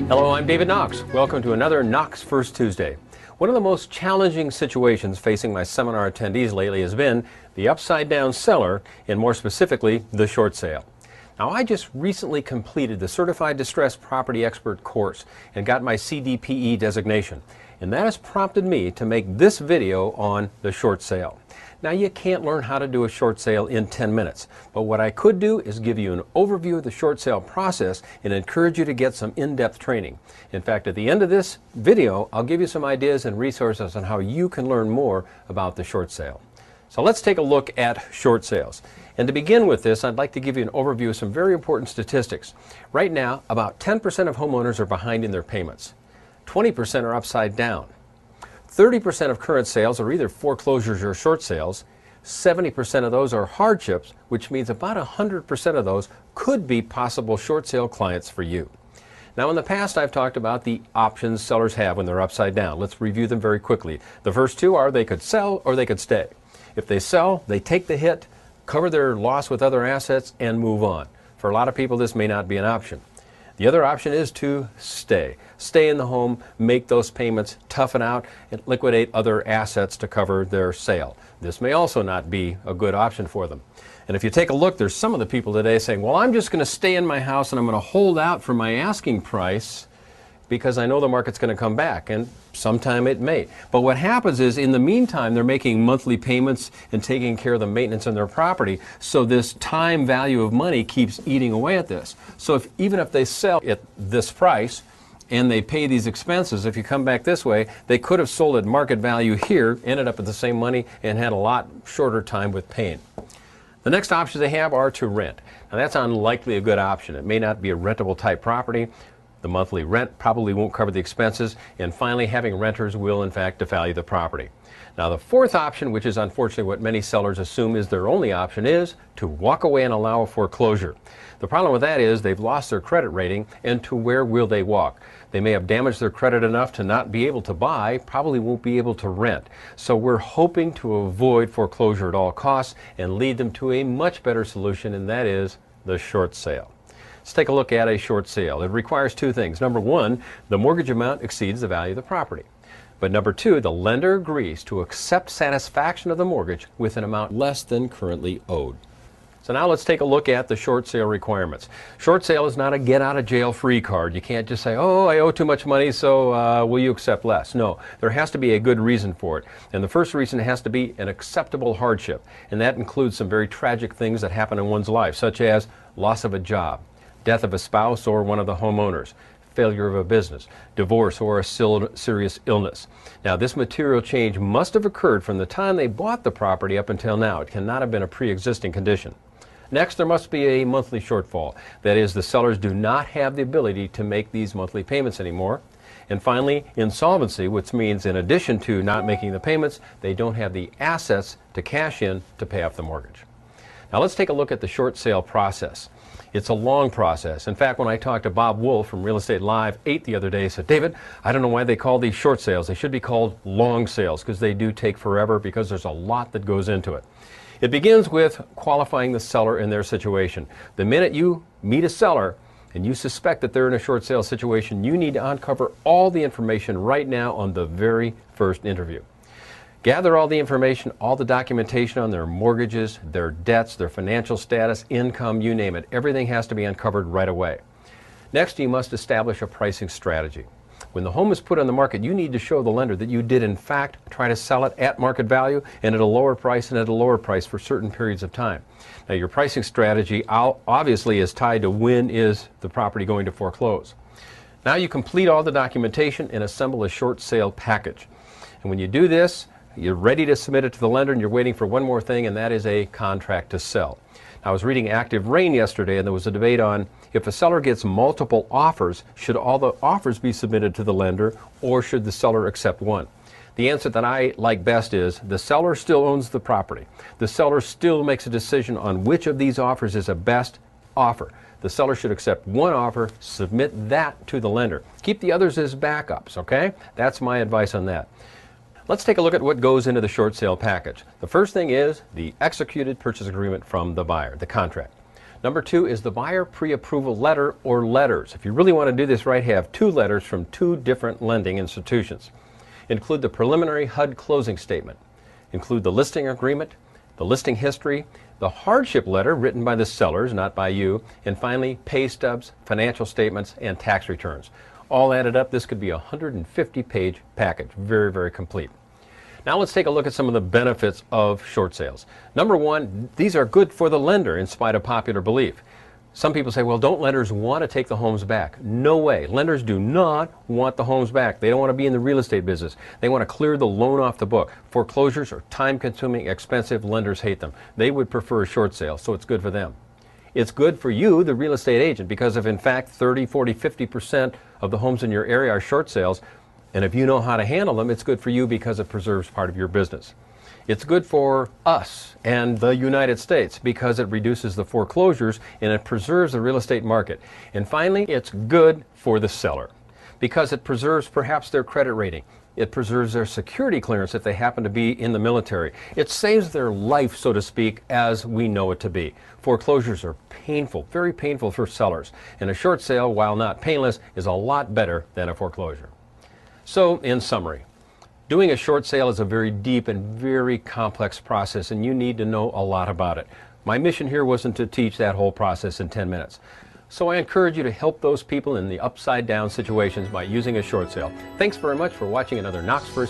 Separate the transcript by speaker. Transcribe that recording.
Speaker 1: Hello, I'm David Knox. Welcome to another Knox First Tuesday. One of the most challenging situations facing my seminar attendees lately has been the upside-down seller, and more specifically, the short sale. Now, I just recently completed the Certified Distressed Property Expert course and got my CDPE designation, and that has prompted me to make this video on the short sale. Now, you can't learn how to do a short sale in 10 minutes, but what I could do is give you an overview of the short sale process and encourage you to get some in-depth training. In fact, at the end of this video, I'll give you some ideas and resources on how you can learn more about the short sale. So let's take a look at short sales. And to begin with this, I'd like to give you an overview of some very important statistics. Right now, about 10% of homeowners are behind in their payments. 20% are upside down. 30% of current sales are either foreclosures or short sales. 70% of those are hardships, which means about 100% of those could be possible short sale clients for you. Now, in the past, I've talked about the options sellers have when they're upside down. Let's review them very quickly. The first two are they could sell or they could stay. If they sell, they take the hit, cover their loss with other assets, and move on. For a lot of people, this may not be an option. The other option is to stay. Stay in the home, make those payments, toughen out, and liquidate other assets to cover their sale. This may also not be a good option for them. And if you take a look, there's some of the people today saying, well, I'm just going to stay in my house and I'm going to hold out for my asking price because I know the market's going to come back, and sometime it may. But what happens is, in the meantime, they're making monthly payments and taking care of the maintenance on their property, so this time value of money keeps eating away at this. So even if they sell at this price and they pay these expenses, if you come back this way, they could have sold at market value here, ended up at the same money, and had a lot shorter time with paying. The next options they have are to rent. Now, that's unlikely a good option. It may not be a rentable type property. The monthly rent probably won't cover the expenses, and finally, having renters will in fact devalue the property. Now, the fourth option, which is unfortunately what many sellers assume is their only option, is to walk away and allow a foreclosure. The problem with that is they've lost their credit rating, and to where will they walk? They may have damaged their credit enough to not be able to buy, probably won't be able to rent. So we're hoping to avoid foreclosure at all costs and lead them to a much better solution, and that is the short sale. Let's take a look at a short sale. It requires two things. Number one, the mortgage amount exceeds the value of the property. But number two, the lender agrees to accept satisfaction of the mortgage with an amount less than currently owed. So now let's take a look at the short sale requirements. Short sale is not a get out of jail free card. You can't just say, oh, I owe too much money, so will you accept less? No, there has to be a good reason for it. And the first reason has to be an acceptable hardship. And that includes some very tragic things that happen in one's life, such as loss of a job, death of a spouse or one of the homeowners, failure of a business, divorce, or a serious illness. Now, this material change must have occurred from the time they bought the property up until now. It cannot have been a pre-existing condition. Next, there must be a monthly shortfall. That is, the sellers do not have the ability to make these monthly payments anymore. And finally, insolvency, which means in addition to not making the payments, they don't have the assets to cash in to pay off the mortgage. Now, let's take a look at the short sale process. It's a long process. In fact, when I talked to Bob Wolf from Real Estate Live 8 the other day, he said, David, I don't know why they call these short sales. They should be called long sales because they do take forever because there's a lot that goes into it. It begins with qualifying the seller in their situation. The minute you meet a seller and you suspect that they're in a short sale situation, you need to uncover all the information right now on the very first interview. Gather all the information, all the documentation on their mortgages, their debts, their financial status, income, you name it. Everything has to be uncovered right away. Next, you must establish a pricing strategy. When the home is put on the market, you need to show the lender that you did in fact try to sell it at market value and at a lower price and at a lower price for certain periods of time. Now, your pricing strategy obviously is tied to when is the property going to foreclose. Now you complete all the documentation and assemble a short sale package. And when you do this, you're ready to submit it to the lender, and you're waiting for one more thing, and that is a contract to sell. I was reading Active Rain yesterday, and there was a debate on if a seller gets multiple offers, should all the offers be submitted to the lender, or should the seller accept one? The answer that I like best is the seller still owns the property. The seller still makes a decision on which of these offers is a best offer. The seller should accept one offer, submit that to the lender. Keep the others as backups, okay? That's my advice on that. Let's take a look at what goes into the short sale package. The first thing is the executed purchase agreement from the buyer, the contract. Number 2 is the buyer pre-approval letter or letters. If you really want to do this right, have 2 letters from 2 different lending institutions. Include the preliminary HUD closing statement. Include the listing agreement, the listing history, the hardship letter written by the sellers, not by you, and finally pay stubs, financial statements, and tax returns. All added up, this could be a 150-page package. Very, very complete. Now let's take a look at some of the benefits of short sales. Number 1, these are good for the lender in spite of popular belief. Some people say, well, don't lenders want to take the homes back? No way. Lenders do not want the homes back. They don't want to be in the real estate business. They want to clear the loan off the book. Foreclosures are time-consuming, expensive. Lenders hate them. They would prefer a short sale, so it's good for them. It's good for you, the real estate agent, because if in fact 30, 40, 50% of the homes in your area are short sales, and if you know how to handle them, it's good for you because it preserves part of your business. It's good for us and the United States because it reduces the foreclosures and it preserves the real estate market. And finally, it's good for the seller because it preserves perhaps their credit rating. It preserves their security clearance if they happen to be in the military. It saves their life, so to speak, as we know it to be. Foreclosures are painful, very painful for sellers. And a short sale, while not painless, is a lot better than a foreclosure. So, in summary, doing a short sale is a very deep and very complex process, and you need to know a lot about it. My mission here wasn't to teach that whole process in 10 minutes. So I encourage you to help those people in the upside down situations by using a short sale. Thanks very much for watching another Knox First